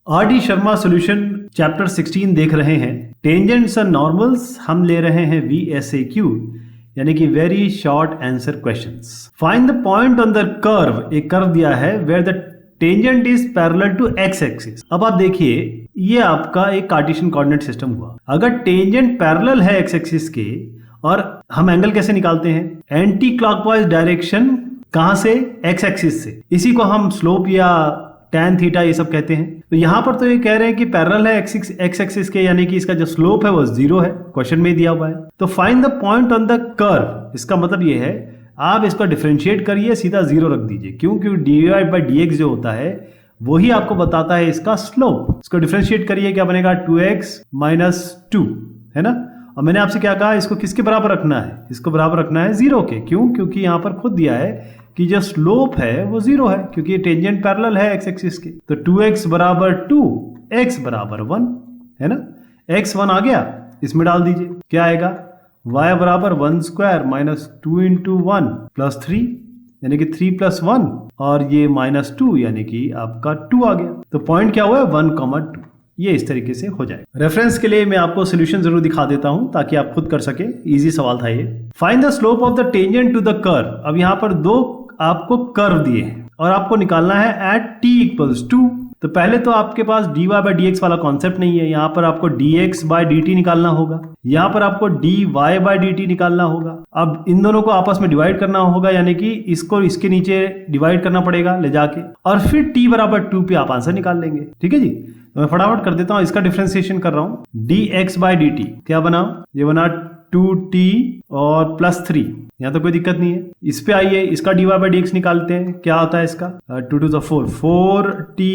RD. Sharma solution chapter 16 देख रहे हैं। टेंजेंट्स एंड नॉर्मल्स हम ले रहे हैं VSAQ यानी कि very short answer questions. Find the point on the curve, एक कर्व दिया है where the tangent is parallel to x axis. अब आप देखिए ये आपका एक कार्टेशियन कोऑर्डिनेट सिस्टम हुआ। अगर टेंजेंट पैरेलल है एक्स एक्सिस के और हम एंगल कैसे निकालते हैं, एंटी क्लॉकवाइज डायरेक्शन कहां से, एक्स एक्सिस से। इसी को हम स्लोप या tan थीटा ये सब कहते हैं। तो यहां पर तो ये कह रहे हैं कि पैरेलल है एक्स एक्सिस के, यानी कि इसका जो स्लोप है वो 0 है, क्वेश्चन में दिया हुआ है। तो find the point on the curve, इसका मतलब ये है आप इसको डिफरेंशिएट करिए, सीधा 0 रख दीजिए। क्योंकि dy/dx जो होता है वही आपको बताता है इसका स्लोप। इसको डिफरेंशिएट करिए, क्या बनेगा 2x - 2, है ना। और मैंने आपसे क्या कहा, इसको किसके बराबर रखना है, इसको बराबर रखना है 0 के। क्यों, क्योंकि यहां पर खुद दिया है कि जो स्लोप है वो 0 है, क्योंकि टेंजेंट पैरेलल है एक्स एक्सिस के। तो 2x = 2, x = 1, है ना। x 1 आ गया, इसमें डाल दीजिए, क्या आएगा, y = 1² - 2 × 1 + 3 यानी कि 3 + 1 और ये -2 यानी कि आपका 2 आ गया। तो पॉइंट क्या हुआ है 1, 2। ये इस तरीके से हो जाए। रेफरेंस के लिए मैं आपको सोल्यूशन जरूर दिखा देता हूं ताकि आप खुद कर सके। इजी सवाल था ये। Find the slope of the tangent to the curve. अब यहां पर दो आपको कर्व दिए हैं और आपको निकालना है एट t = 2। तो पहले तो आपके पास dy/dx वाला कॉन्सेप्ट नहीं है, यहां पर आपको dx/dt निकालना होगा, यहां पर आपको dy/dt निकालना होगा। अब इन दोनों को आपस में डिवाइड करना होगा, यानी कि इसको इसके नीचे डिवाइड करना पड़ेगा ले जाके, और फिर t = 2 पे आप आंसर निकाल लेंगे। ठीक है जी। तो मैं फटाफट कर देता हूं, इसका डिफरेंशिएशन कर रहा हूं। dx/dt क्या बना, ये बना 2t और +3, यहाँ तो कोई दिक्कत नहीं है। इस पे आइए, इसका dy/dx निकालते हैं, क्या आता है इसका 2 × 4 4t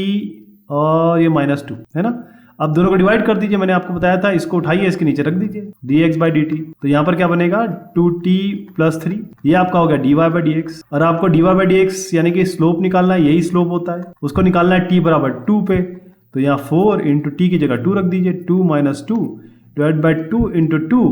और ये -2, है ना। अब दोनों को डिवाइड कर दीजिए, मैंने आपको बताया था, इसको उठाइए इसके नीचे रख दीजिए dx/dt। तो यहाँ पर क्या बनेगा 2t + 3, ये आपका हो गया dy/dx। और आपको dy/dx यानी कि स्लोप निकालना है, यही स्लोप होता है, उसको निकालना है t = 2 पे। तो यहाँ 4 × t की जगह 2 रख दीजिए, 2 - 2 / 2 × 2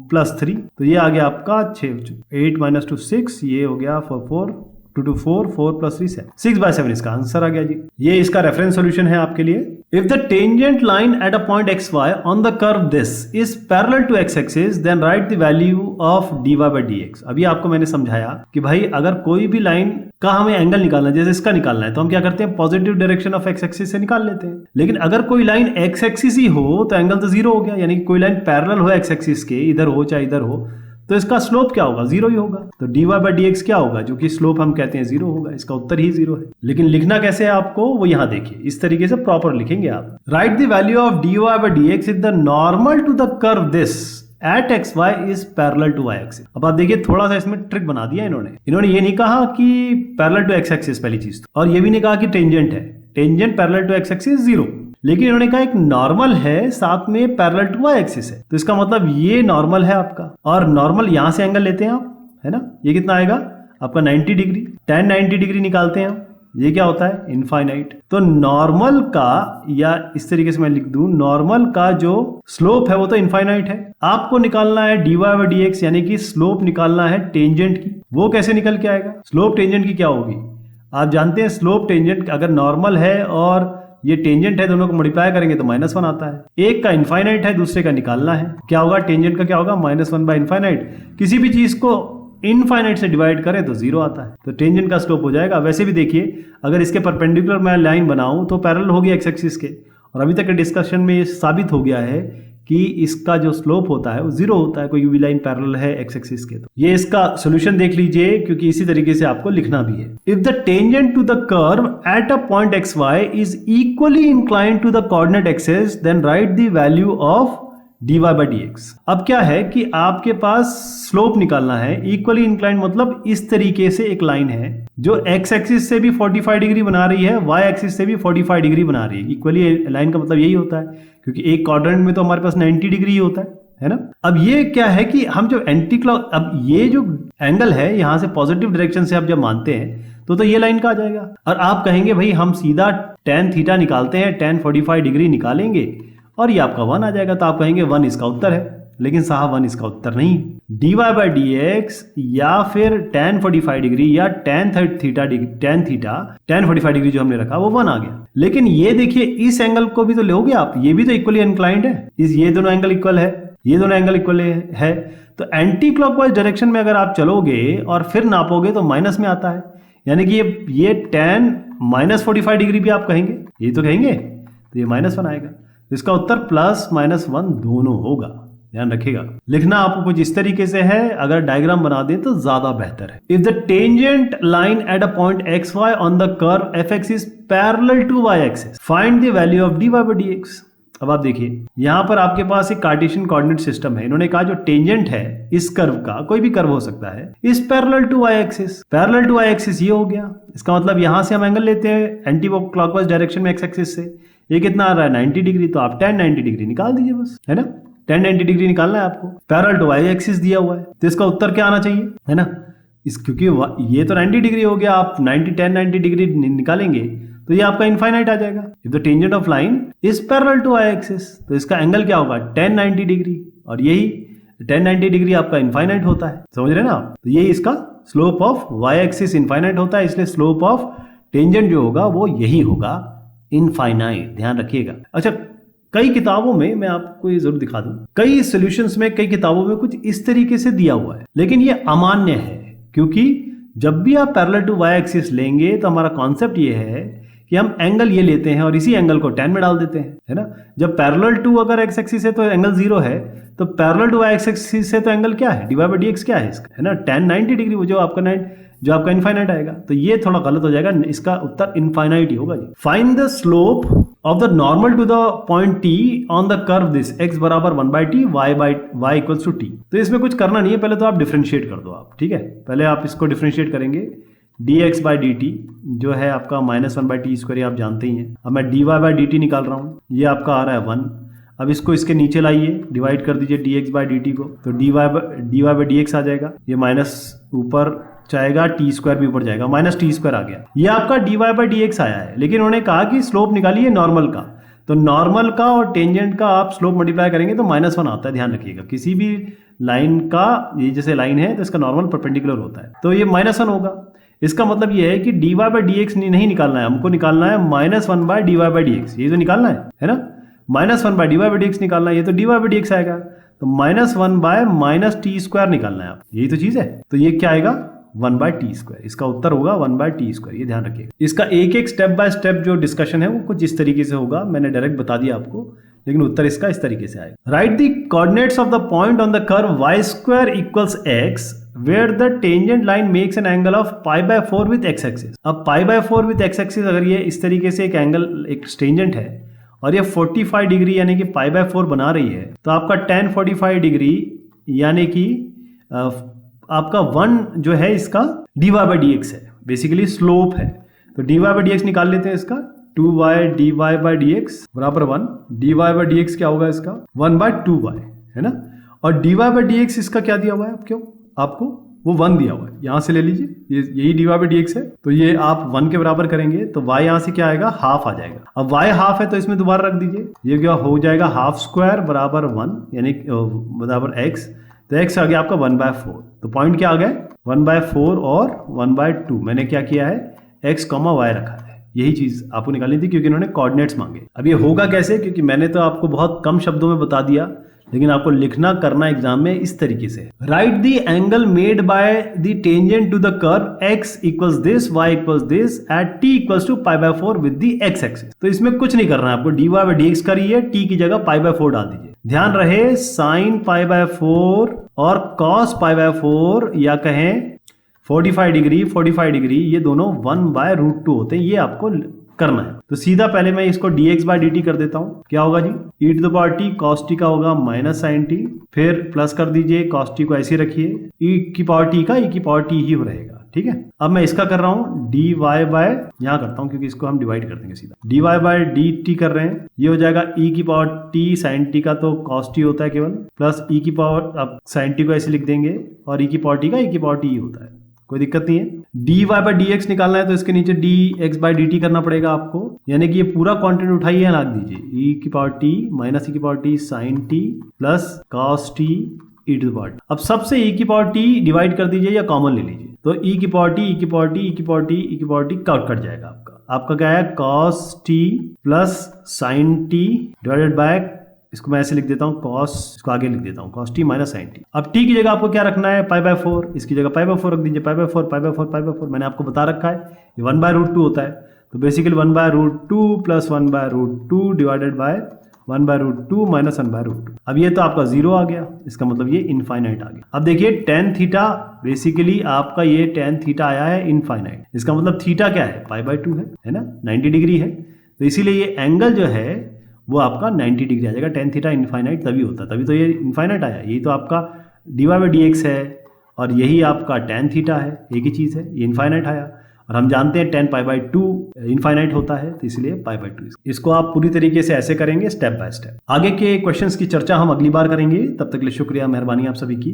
+ 3, तो ये आ गया आपका 6, 8 - 2 6, ये हो गया 4 2 2 4 4 + 3 7, 6/7 इसका आंसर आ गया जी। ये इसका रेफरेंस सॉल्यूशन है आपके लिए। If the tangent line at a point xy on the curve this is parallel to x axis then write the value of dy/dx। अभी आपको मैंने समझाया कि भाई अगर कोई भी लाइन का हमें एंगल निकालना है, जैसे इसका निकालना है, तो हम क्या करते हैं, positive direction of x axis से निकाल लेते हैं। लेकिन अगर कोई लाइन x एक्सिस ही हो तो एंगल तो 0 हो गया, यानी कि कोई लाइन पैरेलल हो x एक्सिस के, इधर हो चाहे इधर हो, तो इसका स्लोप क्या होगा, 0 ही होगा। तो dy/dx क्या होगा, जो कि स्लोप हम कहते हैं 0 होगा। इसका उत्तर ही 0 है। लेकिन लिखना कैसे है आपको, वो यहां देखिए, इस तरीके से प्रॉपर लिखेंगे आप। Write the value of dy/dx is the normal to the curve this at xy is parallel to y axis. अब आप देखिए थोड़ा सा इसमें ट्रिक बना दिया इन्होंने ये नहीं कहा कि पैरेलल टू x एक्सिस पहली चीज, और ये भी नहीं कहा कि टेंजेंट है, tangent parallel to x axis 0, लेकिन इन्होंने कहा एक नॉर्मल है साथ में पैरेलल टू y एक्सिस है। तो इसका मतलब ये नॉर्मल है आपका, और नॉर्मल यहां से एंगल लेते हैं आप, है ना। ये कितना आएगा आपका 90 डिग्री, tan 90 डिग्री निकालते हैं आप, ये क्या होता है इनफाइनाइट। तो नॉर्मल का, या इस तरीके से मैं लिख दूं, नॉर्मल का जो स्लोप है वो तो इनफाइनाइट है। आपको निकालना है dy/dx यानी कि स्लोप निकालना है टेंजेंट की। वो कैसे निकल के आएगा, स्लोप टेंजेंट की क्या होगी, आप जानते हैं स्लोप टेंजेंट अगर नॉर्मल है और ये टेंजेंट है, दोनों को मल्टीप्लाई करेंगे तो -1 आता है। एक का इनफाइनाइट है, दूसरे का निकालना है, क्या होगा, टेंजेंट का क्या होगा -1/इनफाइनाइट। किसी भी चीज को इनफाइनाइट से डिवाइड करें तो 0 आता है, तो टेंजेंट का स्लोप हो जाएगा। वैसे भी देखिए अगर इसके परपेंडिकुलर मैं लाइन बनाऊं तो पैरेलल होगी एक्स एक्सिस के, और अभी तक के डिस्कशन में ये साबित हो गया है कि इसका जो स्लोप होता है वो 0 होता है, कोई भी लाइन पैरेलल है एक्स एक्सिस के। तो ये इसका सॉल्यूशन देख लीजिए, क्योंकि इसी तरीके से आपको लिखना भी है। If the tangent to the curve at a point xy is equally inclined to the coordinate axis then write the value of dy/dx। अब क्या है कि आपके पास स्लोप निकालना है, इक्वली इंक्लाइंड मतलब इस तरीके से एक लाइन है जो x एक्सिस से भी 45 डिग्री बना रही है, y एक्सिस से भी 45 डिग्री बना रही है। इक्वली लाइन का मतलब यही होता है, क्योंकि एक क्वाड्रेंट में तो हमारे पास 90 डिग्री ही होता है ना। अब ये क्या है कि हम जो एंटी क्लॉक, अब ये जो एंगल है यहां से पॉजिटिव डायरेक्शन से आप जब मानते हैं तो ये लाइन का आ जाएगा। और आप कहेंगे भाई हम सीधा tan थीटा निकालते हैं, tan 45 डिग्री निकालेंगे और ये आपका 1 आ जाएगा, तो आप कहेंगे 1 इसका उत्तर लेकिन साहब 1 इसका उत्तर नहीं। dy बाई डी एक्स या फिर tan 45 डिग्री या tan थीटा tan 45 डिग्री जो हमने रखा वो 1 आ गया। लेकिन ये देखिए इस एंगल को भी तो लोगे आप, ये भी तो इक्वली इंक्लाइंड है, ये दोनों एंगल इक्वल है, ये दोनों एंगल इक्वल है। तो एंटी क्लॉकवाइज डायरेक्शन में अगर आप चलोगे और फिर नापोगे तो माइनस में आता है, यानी कि ये tan -45 डिग्री भी आप कहेंगे, ये तो कहेंगे, तो ये -1 आएगा। तो इसका उत्तर +-1 दोनों होगा, ध्यान रखिएगा। लिखना आपको कुछ इस तरीके से है, अगर डायग्राम बना दें तो ज्यादा बेहतर है। If the tangent line at a point xy on the curve fx is parallel to y axis, find the value of dy by dx। अब आप देखिए यहां पर आपके पास एक कार्टेशियन कोऑर्डिनेट सिस्टम है। इन्होंने कहा जो टेंजेंट है इस कर्व का, कोई भी कर्व हो सकता है, is parallel to y axis. Parallel to y axis ये हो गया, इसका मतलब यहां से हम एंगल लेते हैं एंटी क्लॉकवाइज डायरेक्शन में x एक्सिस से, ये कितना आ रहा है 90 डिग्री, तो आप tan 90 डिग्री निकाल दीजिए बस, है ना। tan 90 डिग्री निकालना है आपको, पैरेलल टू y एक्सिस दिया हुआ है, तो इसका उत्तर क्या आना चाहिए, है ना। क्योंकि ये तो 90 डिग्री हो गया, आप tan 90 डिग्री निकालेंगे तो ये आपका इनफाइनाइट आ जाएगा। If the tangent of line is parallel to y axis, तो इसका एंगल क्या होगा tan 90 डिग्री, और यही tan 90 डिग्री आपका इनफाइनाइट होता है, समझ रहे हैं ना आप। तो यही इसका slope of y axis infinite होता है, इसलिए स्लोप ऑफ टेंजेंट जो होगा वो यही होगा, इनफाइनाइट, ध्यान रखिएगा। अच्छा, कई किताबों में मैं आपको ये जरूर दिखा दूं, कई सॉल्यूशंस में, कई किताबों में कुछ इस तरीके से दिया हुआ है, लेकिन ये अमान्य है, क्योंकि जब भी आप पैरेलल टू y एक्सिस लेंगे तो हमारा कॉन्सेप्ट ये है कि हम एंगल ये लेते हैं और इसी एंगल को tan में डाल देते हैं, है ना। जब पैरेलल टू अगर x एक्सिस है तो एंगल 0 है, तो पैरेलल टू y एक्सिस है तो एंगल क्या है, dy बाई dx क्या है इसका, है ना, tan 90 डिग्री, वो जो आपका इनफाइनाइट आएगा। तो ये थोड़ा गलत हो जाएगा, इसका उत्तर इनफाइनाइट ही होगा जी। Find the slope of the normal to the point t on the curve this x बराबर 1/t y equals to t। तो इसमें कुछ करना नहीं है, पहले तो आप डिफरेंशिएट कर दो आप, ठीक है। पहले आप इसको डिफरेंशिएट करेंगे, dx बाई dt जो है आपका -1/t², आप जानते ही हैं। अब मैं dy बाई dt निकाल रहा हूँ, ये आपका आ रहा है 1। अब इसको इसके नीचे लाइए, डिवाइड कर दीजिए dx बाई dt को, तो dy बाई dx आ जाएगा, ये माइनस ऊपर जाएगा, t² भी ऊपर जाएगा, -t² आ गया। ये आपका dy बाई dx आया है, लेकिन उन्होंने कहा कि स्लोप निकालिए नॉर्मल का, तो नॉर्मल का और टेंजेंट का आप स्लोप मल्टीप्लाई करेंगे तो -1 आता है, ध्यान रखिएगा। किसी भी लाइन का, ये जैसे लाइन है तो इसका नॉर्मल परपेंडिकुलर होता है, तो ये -1 होगा। इसका मतलब ये है कि dy बाई dx नहीं निकालना है हमको, निकालना है -1/dy बाई dx, ये तो निकालना है ना, -1/dy बाई dx निकालना है, ये तो dy बाई dx आएगा, तो -1/-t² निकालना है आप, यही तो चीज है। तो ये क्या आएगा 1/t², इसका उत्तर होगा 1/t², ये ध्यान रखिएगा। इसका एक एक स्टेप बाय स्टेप जो डिस्कशन है वो कुछ इस तरीके से होगा, मैंने डायरेक्ट बता दिया आपको, लेकिन उत्तर इसका इस तरीके से आएगा। Right the coordinates of the point on the curve y² equals x where the tangent line makes an angle of π/4 with x axis। अब π/4 with x axis, अगर ये इस तरीके से एक एंगल, एक टेंजेंट है और ये 45 डिग्री यानी कि π/4 बना रही है, तो आपका tan 45 डिग्री यानी कि आपका 1 जो है इसका dy बाई dx है, बेसिकली स्लोप है। तो dy बाई dx निकाल लेते हैं, इसका 2y dy बाई dx बराबर 1, dy बाई dx क्या होगा इसका 1/2y, है ना। और dy बाई dx इसका क्या दिया हुआ है आपको वो 1 दिया हुआ है, यहां से ले लीजिए, यही dy बाई dx है, तो ये आप 1 के बराबर करेंगे तो y यहां से क्या आएगा, हाफ आ जाएगा। अब y हाफ है तो इसमें दोबारा रख दीजिए, ये क्या हो जाएगा ½ बराबर 1 यानी बराबर x, तो x आ गया आपका 1/4। तो पॉइंट क्या आ गया 1/4 और 1/2, मैंने क्या किया है x, y रखा है, यही चीज आपको निकालनी थी क्योंकि इन्होंने कोऑर्डिनेट्स मांगे। अब ये होगा कैसे, क्योंकि मैंने तो आपको बहुत कम शब्दों में बता दिया, लेकिन आपको लिखना करना एग्जाम में इस तरीके से। Right the angle made by the tangent to the curve x equals this, y equals this at t equals to π/4 with the x axis. तो इसमें कुछ नहीं करना है आपको, dy बाई dx करिए, t की जगह π/4 डाल दीजिए। ध्यान रहे sin π/4 और cos π/4 या कहें 45 डिग्री ये दोनों 1/√2 होते हैं, ये आपको करना है। तो सीधा पहले मैं इसको dx बाई dt कर देता हूं, क्या होगा जी e⁻t cos t का होगा -sin t, फिर प्लस कर दीजिए cos t को ऐसे रखिए, e⁻t का e⁻t ही रहेगा, ठीक है। अब मैं इसका कर रहा हूं dy बाय, यहां करता हूं क्योंकि इसको हम डिवाइड कर देंगे सीधा, dy बाय dt कर रहे हैं, ये हो जाएगा e⁻t sin t का तो cos t होता है केवल, प्लस अब sin t को ऐसे लिख देंगे और e⁻t का e⁻t ही होता है, कोई दिक्कत नहीं है। dy बाई डी एक्स निकालना है तो इसके नीचे dx बाई dt करना पड़ेगा आपको, यानी कि ये पूरा क्वांटिटी उठाइए यहाँ रख दीजिए, e की पावर t माइनस e की power t sine t plus cos t e to the power. अब सबसे e की पावर t डिवाइड कर दीजिए या कॉमन ले लीजिए, तो e की पावर t e की पावर t e की पावर t e की पावर t कट जाएगा आपका क्या है cos t plus sign t divided by, इसको मैं ऐसे लिख देता हूँ cos, इसको आगे लिख देता हूँ cos t minus sine t। अब t की जगह आपको क्या रखना है, पाई बाय 4, इसकी जगह पाई बाय 4 रख दीजिए, pi by 4 pi by 4 pi by 4 मैंने आपको बता रखा है, ये 1/√2 होता है, तो basically 1/√2 plus 1/√2 divided by 1/√2 minus 1/√2। अब ये तो आपका 0 आ गया, इसका मतलब ये इनफाइनाइट आ गया। अब देखिए टेन थीटा, बेसिकली आपका ये टेन थीटा आया है इनफाइनाइट, इसका मतलब थीटा क्या है, पाई बाय 2 है ना, 90 डिग्री है, तो इसीलिए ये एंगल जो है वो आपका 90 डिग्री आ जाएगा। टेन थीटा इनफाइनाइट तभी होता है, तभी तो ये इनफाइनाइट आया, यही तो आपका dy बाई डी एक्स है और यही आपका टेन थीटा है, एक ही चीज़ है, ये इनफाइनाइट आया। और हम जानते हैं टेन पाई बाय 2 इनफाइनाइट होता है, तो इसलिए पाई बाय 2। इसको आप पूरी तरीके से ऐसे करेंगे स्टेप बाय स्टेप। आगे के क्वेश्चंस की चर्चा हम अगली बार करेंगे, तब तक के लिए शुक्रिया, मेहरबानी आप सभी की।